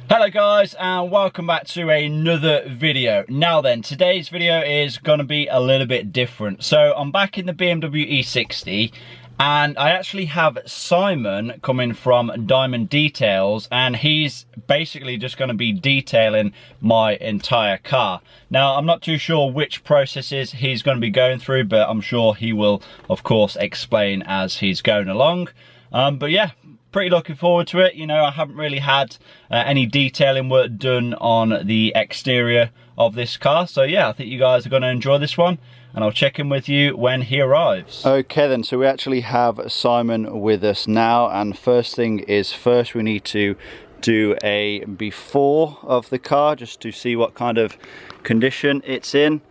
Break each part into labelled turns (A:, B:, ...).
A: Hello guys, and welcome back to another video. Now then, today's video is going to be a little bit different. So I'm back in the BMW E60 and I actually have Simon coming from Diamond Details, and he's basically just going to be detailing my entire car. Now I'm not too sure which processes he's going to be going through, but I'm sure he will of course explain as he's going along. But yeah, pretty looking forward to it. You know, I haven't really had any detailing work done on the exterior of this car, so yeah, I think you guys are going to enjoy this one, and I'll check in with you when he arrives. Okay then, so we actually have Simon with us now, and first thing is first we need to do a before of the car just to see what kind of condition it's in.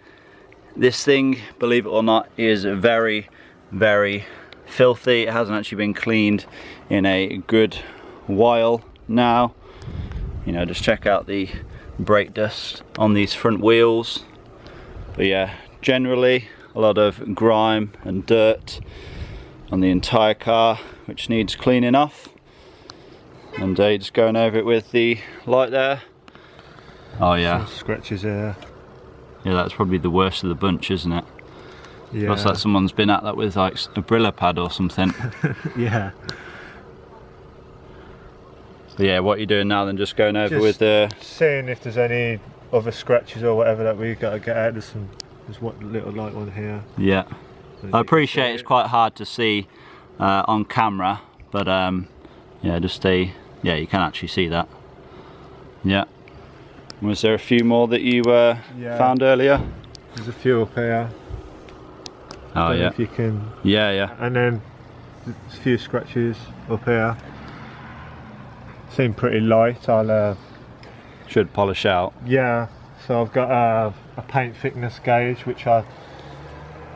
A: This thing, believe it or not, is very filthy. It hasn't actually been cleaned in a good while now. You know, just check out the brake dust on these front wheels. But yeah, generally a lot of grime and dirt on the entire car, which needs cleaning off. And just going over it with the light there. Oh yeah,
B: some scratches here.
A: Yeah, that's probably the worst of the bunch, isn't it?
B: Yeah.
A: Looks like someone's been at that with like a Brillo pad or something.
B: Yeah.
A: So yeah, what are you doing now then? Just going over with the...
B: seeing if there's any other scratches or whatever that we've got to get out. There's one little light one here.
A: Yeah. I appreciate it's quite hard to see on camera, but yeah, just stay... Yeah, you can actually see that. Yeah. Was there a few more that you found earlier?
B: There's a few up here.
A: Oh yeah.
B: If you can.
A: Yeah, yeah.
B: And then there's a few scratches up here. Seem pretty light. I'll
A: should polish out.
B: Yeah. So I've got a paint thickness gauge, which I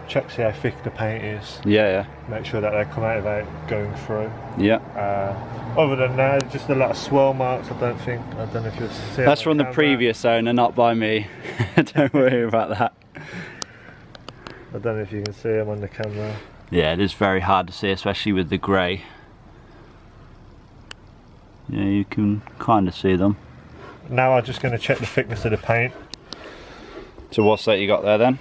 B: check see how thick the paint is.
A: Yeah, yeah.
B: Make sure that they come out without going through.
A: Yeah.
B: Other than that, just a lot of swirl marks. I don't know if you'll see.
A: That's from the previous owner, not by me. Don't worry about that.
B: I don't know if you can see them on the camera.
A: Yeah, it is very hard to see, especially with the grey. Yeah, you can kind of see them.
B: Now I'm just going to check the thickness of the paint.
A: So what's that you got there then?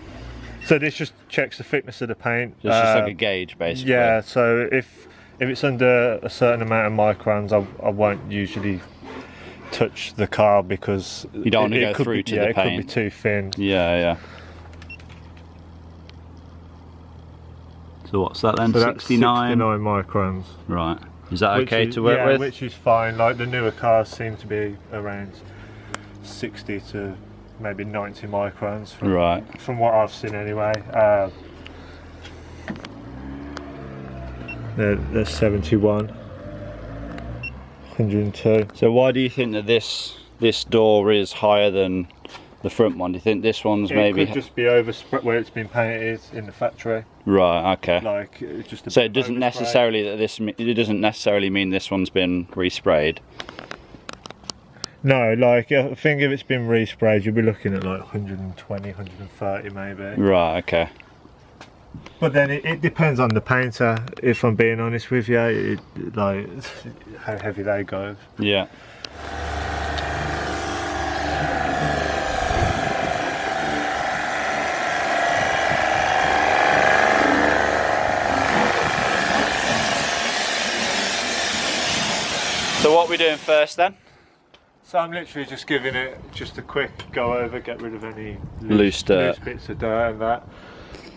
B: So this just checks the thickness of the paint.
A: Just like a gauge, basically.
B: Yeah, so if it's under a certain amount of microns, I won't usually touch the car because
A: you don't want to go through to the paint.
B: It could be too thin.
A: Yeah, yeah. So what's that then?
B: So
A: 69?
B: 69 microns.
A: Right. Is that okay to work with?
B: Yeah, which is fine. Like the newer cars seem to be around 60 to maybe 90 microns. From what I've seen anyway. There's 71. 102.
A: So why do you think that this door is higher than the front one? Do you think this one's maybe...
B: It could just be overspread where it's been painted in the factory.
A: Right, okay.
B: Like, it's just a
A: so it doesn't necessarily it doesn't necessarily mean this one's been resprayed.
B: No, like I think if it's been resprayed, you'll be looking at like 120, 130 maybe.
A: Right, okay.
B: But then it depends on the painter. If I'm being honest with you, like how heavy they go.
A: Yeah. So what are we doing first then?
B: So I'm literally just giving it just a quick go over, get rid of any
A: loose
B: bits of dirt and that.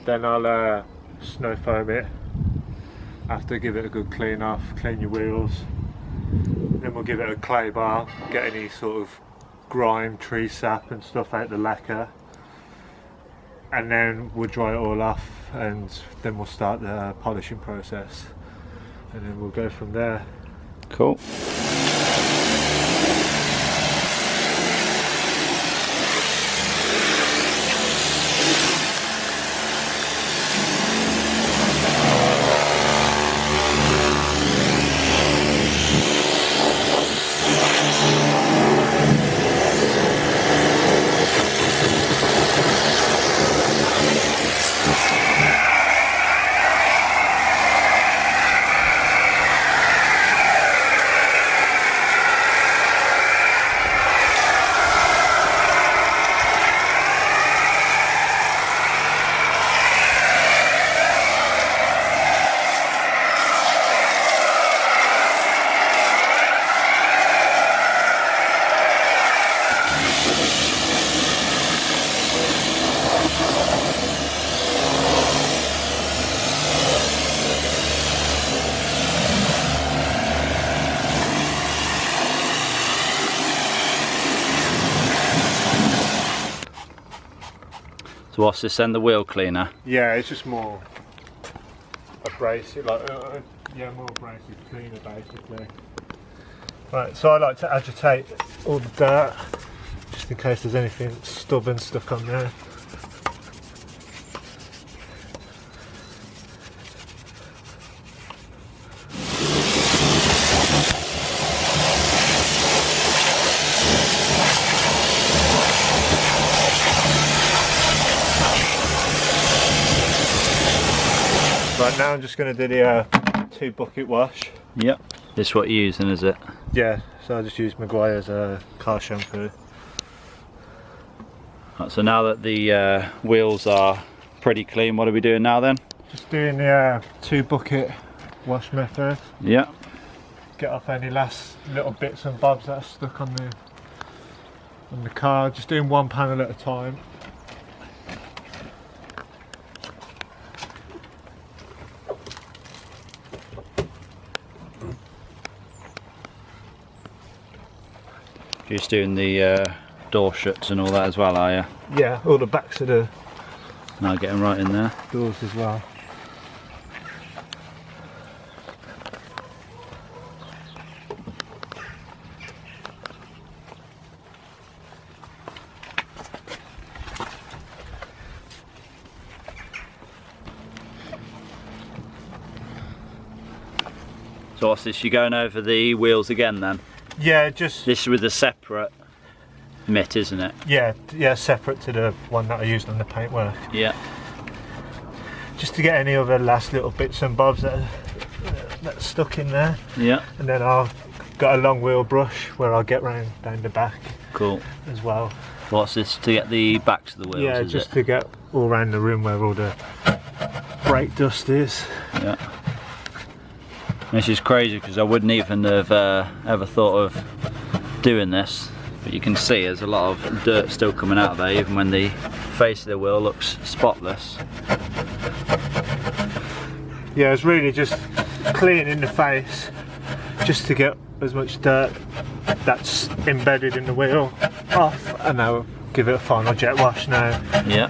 B: Then I'll snow foam it. After, give it a good clean off, clean your wheels. Then we'll give it a clay bar, get any sort of grime, tree sap and stuff out the lacquer. And then we'll dry it all off, and then we'll start the polishing process. And then we'll go from there.
A: Cool. So what's this then, the wheel cleaner?
B: Yeah, it's just more abrasive, like yeah, more abrasive cleaner basically. Right, so I like to agitate all the dirt just in case there's anything stubborn stuck on there. Right, now I'm just going to do the 2 bucket wash.
A: Yep. This is what you're using, is it?
B: Yeah, so I just use Maguire's car shampoo.
A: Right, so now that the wheels are pretty clean, what are we doing now then?
B: Just doing the 2 bucket wash method.
A: Yeah.
B: Get off any last little bits and bobs that are stuck on the car. Just doing 1 panel at a time.
A: You're just doing the door shuts and all that as well, are you?
B: Yeah, all the backs of the
A: Now getting right in there.
B: doors as well.
A: So what's this, you're going over the wheels again then?
B: Yeah, just
A: This is with a separate mitt, isn't it?
B: yeah, separate to the one that I used on the paintwork.
A: Yeah.
B: Just to get any other last little bits and bobs that's stuck in there.
A: Yeah.
B: And then I've got a long wheel brush where I'll get round down the back
A: Cool.
B: as well.
A: What's this, to get the backs of the wheels,
B: Yeah,
A: is
B: just
A: it?
B: to get all around the room where all the brake dust is.
A: Yeah. This is crazy because I wouldn't even have ever thought of doing this, but you can see there's a lot of dirt still coming out of there even when the face of the wheel looks spotless.
B: Yeah, it's really just cleaning the face just to get as much dirt that's embedded in the wheel off, and I'll give it a final jet wash now.
A: Yeah.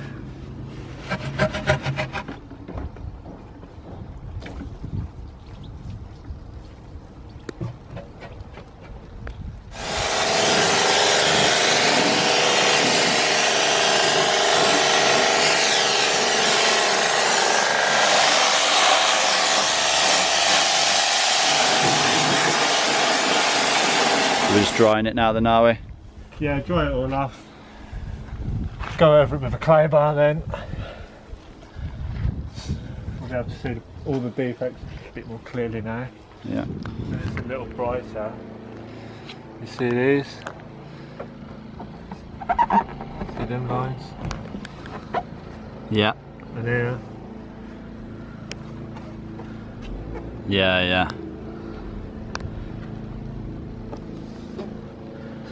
A: We're just drying it now then, are we?
B: Yeah, dry it all off. Go over it with a clay bar then. We'll be able to see all the defects a bit more clearly now.
A: Yeah.
B: It's a little brighter. You see these? See them lines?
A: Yeah.
B: And here.
A: Yeah, yeah.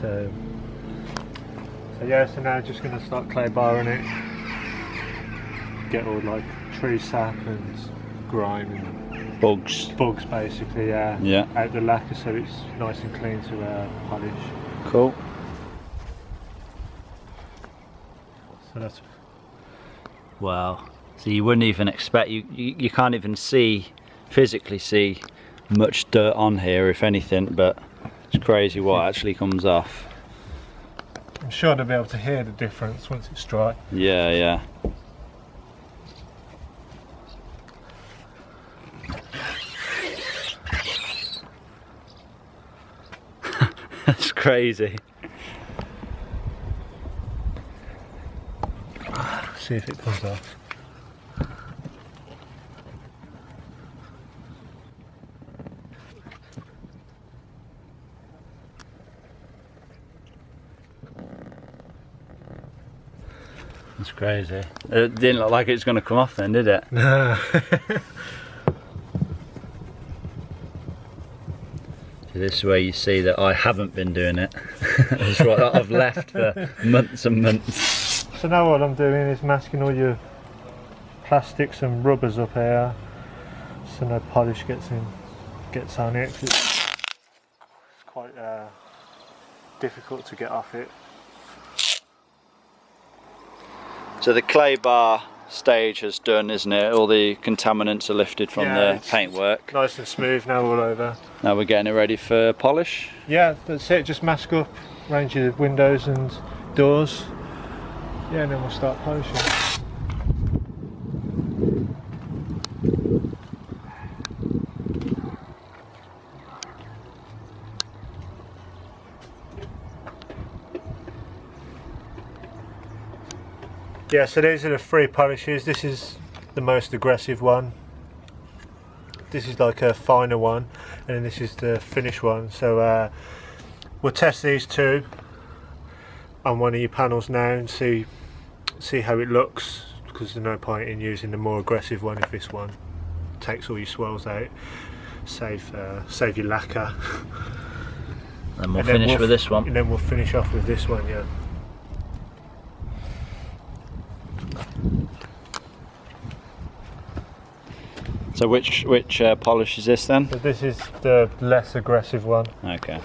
B: So yeah, so now just going to start clay barring it. Get all like tree sap and grime and
A: Bugs.
B: bugs basically, yeah.
A: Yeah.
B: Out the lacquer so it's nice and clean to polish.
A: Cool.
B: So that's
A: Wow. So you wouldn't even expect, you can't even physically see much dirt on here, if anything, but it's crazy what actually comes off.
B: I'm sure they'll be able to hear the difference once it's dry.
A: Yeah, yeah. That's crazy.
B: See if it comes off.
A: That's crazy. It didn't look like it was going to come off then, did it?
B: No.
A: So this is where you see that I haven't been doing it. It's what I've left for months and months.
B: So now what I'm doing is masking all your plastics and rubbers up here so no polish gets on it. 'Cause it's quite difficult to get off it.
A: So the clay bar stage has done, isn't it? All the contaminants are lifted from the paintwork.
B: Nice and smooth now all over.
A: Now we're getting it ready for polish.
B: Yeah, that's it. Just mask up, arrange your windows and doors. Yeah, and then we'll start polishing. Yeah, so these are the 3 polishes. This is the most aggressive one. This is like a finer one, and then this is the finished one. So we'll test these 2 on one of your panels now and see how it looks, because there's no point in using the more aggressive one if this one takes all your swirls out. Save your lacquer.
A: Then we'll finish with this one.
B: And then we'll finish off with this one, yeah.
A: So which polish is this then?
B: So this is the less aggressive one.
A: Okay.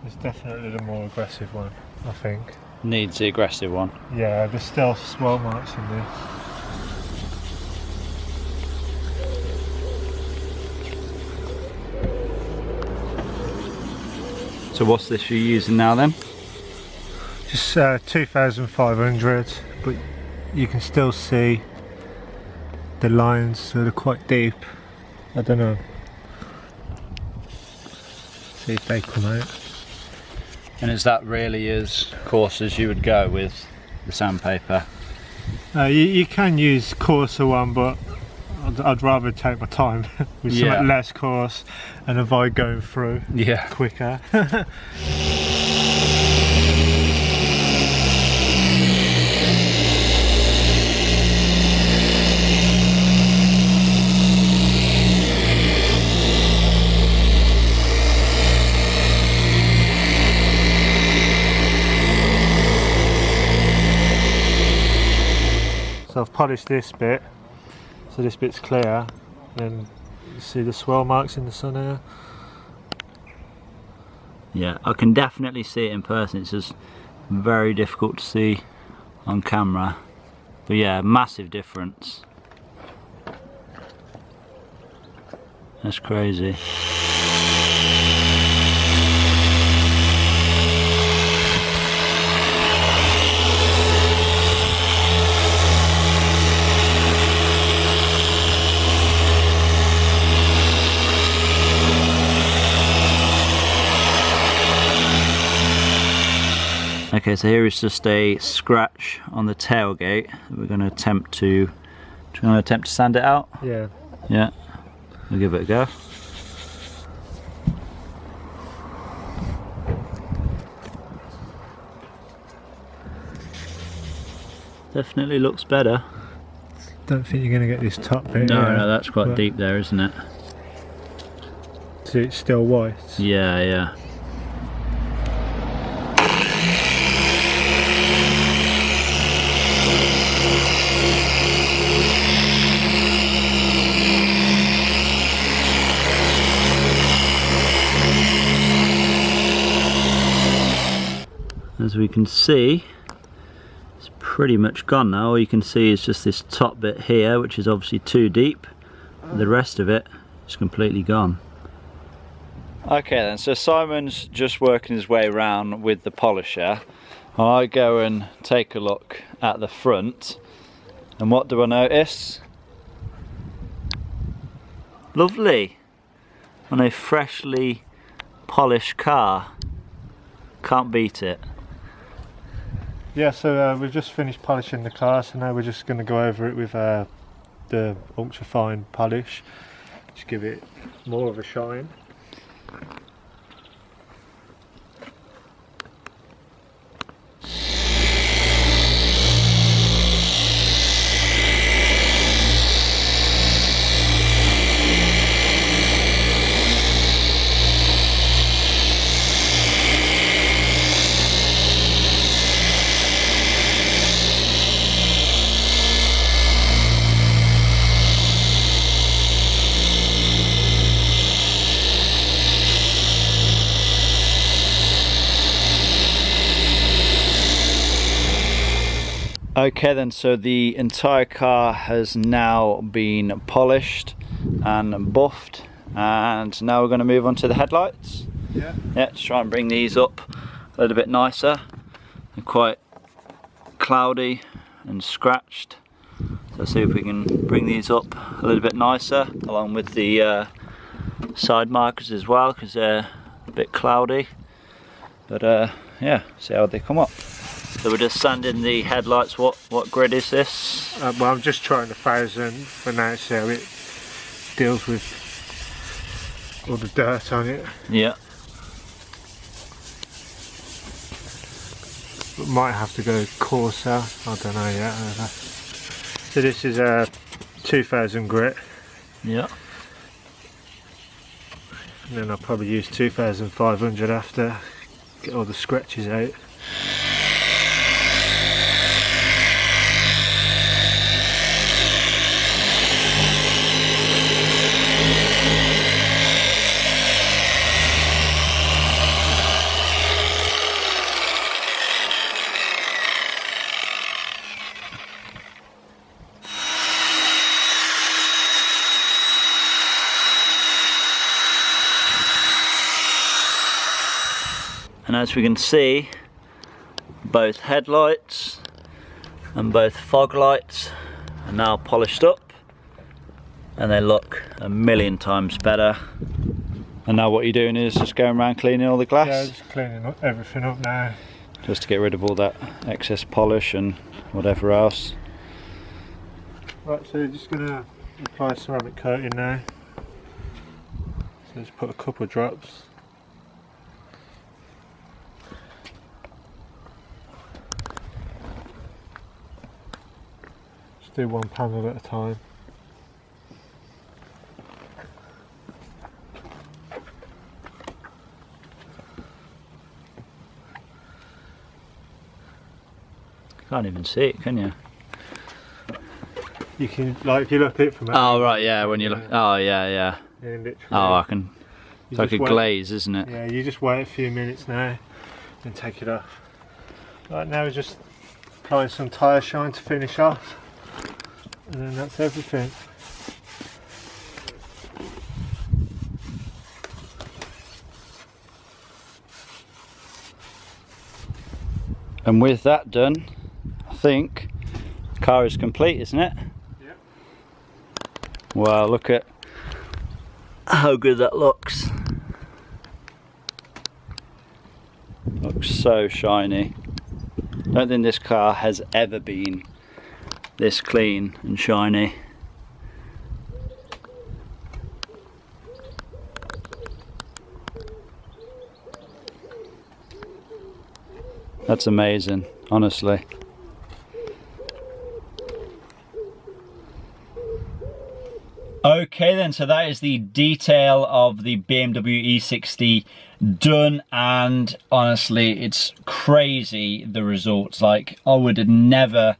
B: It's definitely the more aggressive one, I think.
A: Needs the aggressive one.
B: Yeah, there's still swirl marks in this.
A: So what's this you're using now then?
B: Just 2,500, but you can still see the lines, so they're quite deep. I don't know. See if they come out.
A: And is that really as coarse as you would go with the sandpaper?
B: You can use coarser one, but I'd rather take my time with something less coarse and avoid going through quicker. So I've polished this bit, so this bit's clear, and you see the swirl marks in the sun here.
A: Yeah, I can definitely see it in person. It's just very difficult to see on camera. But yeah, massive difference. That's crazy. Okay, so here is just a scratch on the tailgate that we're going to attempt to sand it out.
B: Yeah.
A: Yeah, we'll give it a go. Definitely looks better.
B: Don't think you're going to get this top bit.
A: No, that's quite deep there, isn't it?
B: So it's still white.
A: Yeah, yeah. As we can see, it's pretty much gone now. All you can see is just this top bit here, which is obviously too deep. The rest of it is completely gone. Okay then, so Simon's just working his way around with the polisher. I go and take a look at the front, and what do I notice? Lovely! On a freshly polished car. Can't beat it.
B: Yeah, so we've just finished polishing the car, so now we're just going to go over it with the ultra fine polish. Just give it more of a shine.
A: Okay then, so the entire car has now been polished and buffed, and now we're going to move on to the headlights.
B: Yeah.
A: Yeah, just try and bring these up a little bit nicer. They're quite cloudy and scratched, so see if we can bring these up a little bit nicer, along with the side markers as well, because they're a bit cloudy. But yeah, see how they come up. So we're just sanding the headlights. What grid is this?
B: Well, I'm just trying 1000 for now, see how it deals with all the dirt on it.
A: Yeah.
B: But might have to go coarser, I don't know yet. So this is a 2000 grit.
A: Yeah.
B: And then I'll probably use 2500 after, get all the scratches out.
A: And as we can see, both headlights and both fog lights are now polished up, and they look a million times better. And now what you're doing is just going around cleaning all the glass?
B: Yeah, just cleaning up everything up now.
A: Just to get rid of all that excess polish and whatever else.
B: Right, so just going to apply ceramic coating now. So just put a couple of drops. Just do one panel at a time.
A: Can't even see it, can you?
B: You can, like, if you look at it from that.
A: Oh right, yeah. When you look, oh yeah, yeah.
B: Yeah, literally.
A: Oh, I can. It's like a glaze, isn't it?
B: Yeah, you just wait a few minutes now, and take it off. Right now, we're just applying some tyre shine to finish off, and then that's everything.
A: And with that done, I think the car is complete, isn't it?
B: Yep.
A: Wow, look at how good that looks. Looks so shiny. I don't think this car has ever been this clean and shiny. That's amazing, honestly. Okay then, so that is the detail of the BMW E60 done, and honestly it's crazy the results. Like, I would have never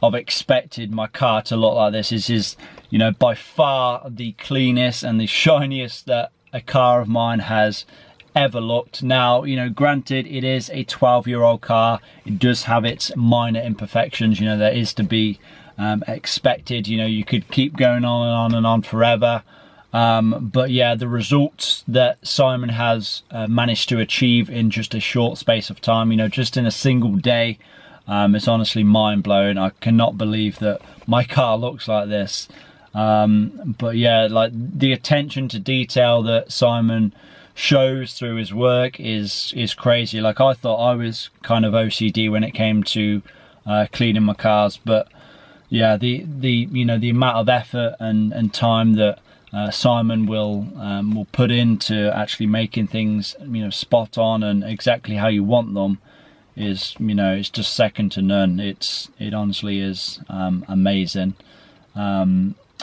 A: have expected my car to look like this. This is, you know, by far the cleanest and the shiniest that a car of mine has ever looked. Now, you know, granted, it is a 12-year-old car. It does have its minor imperfections, you know, that is to be expected. You know, you could keep going on and on and on forever, but yeah, the results that Simon has managed to achieve in just a short space of time, you know, just in a single day, it's honestly mind-blowing. I cannot believe that my car looks like this. But yeah, like, the attention to detail that Simon shows through his work is crazy. Like, I thought I was kind of OCD when it came to cleaning my cars, but yeah, the you know, the amount of effort and time that Simon will put into actually making things, you know, spot on and exactly how you want them is, you know, it's just second to none. It honestly is amazing.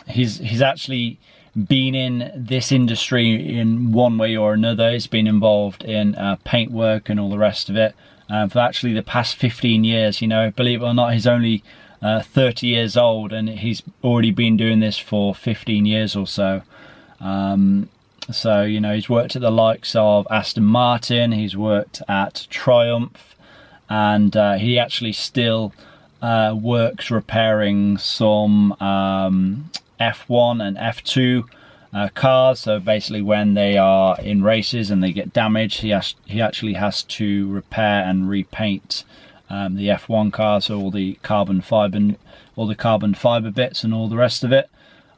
A: He's actually been in this industry in one way or another. He's been involved in paint work and all the rest of it for actually the past 15 years. You know, believe it or not, he's only 30 years old and he's already been doing this for 15 years or so. So, you know, he's worked at the likes of Aston Martin, he's worked at Triumph, and he actually still works repairing some F1 and F2 cars. So basically when they are in races and they get damaged, he actually has to repair and repaint the F1 cars, so all the carbon fiber bits and all the rest of it.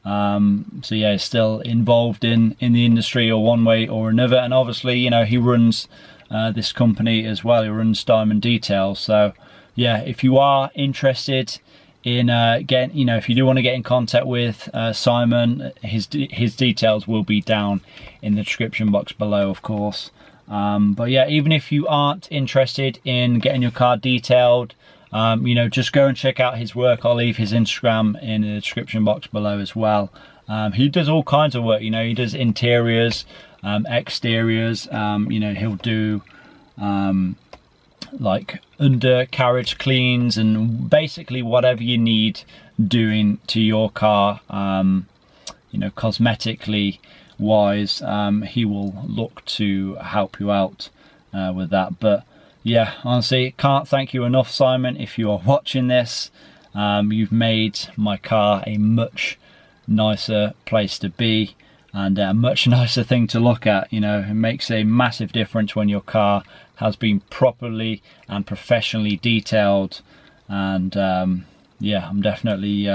A: So yeah, he's still involved in the industry or one way or another, and obviously, you know, he runs this company as well. He runs Diamond Details. So yeah, if you are interested in getting, you know, if you do want to get in contact with Simon, his details will be down in the description box below, of course. But yeah, even if you aren't interested in getting your car detailed, you know, just go and check out his work. I'll leave his Instagram in the description box below as well. He does all kinds of work, you know, he does interiors, exteriors, you know, he'll do like undercarriage cleans and basically whatever you need doing to your car, you know, cosmetically wise, he will look to help you out with that. But yeah, honestly, can't thank you enough, Simon. If you are watching this, you've made my car a much nicer place to be and a much nicer thing to look at. You know, it makes a massive difference when your car has been properly and professionally detailed. And yeah, I'm definitely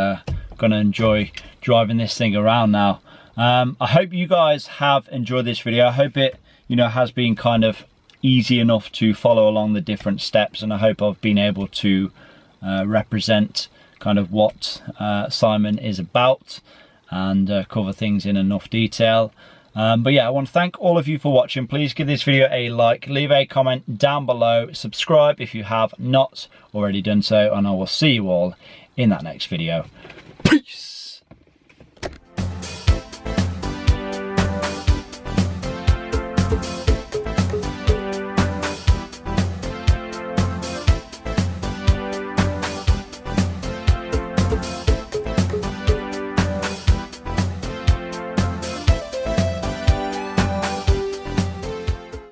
A: gonna enjoy driving this thing around now. I hope you guys have enjoyed this video. I hope it, you know, has been kind of easy enough to follow along the different steps, and I hope I've been able to represent kind of what Simon is about and cover things in enough detail. But yeah, I want to thank all of you for watching. Please give this video a like, leave a comment down below, subscribe if you have not already done so, and I will see you all in that next video.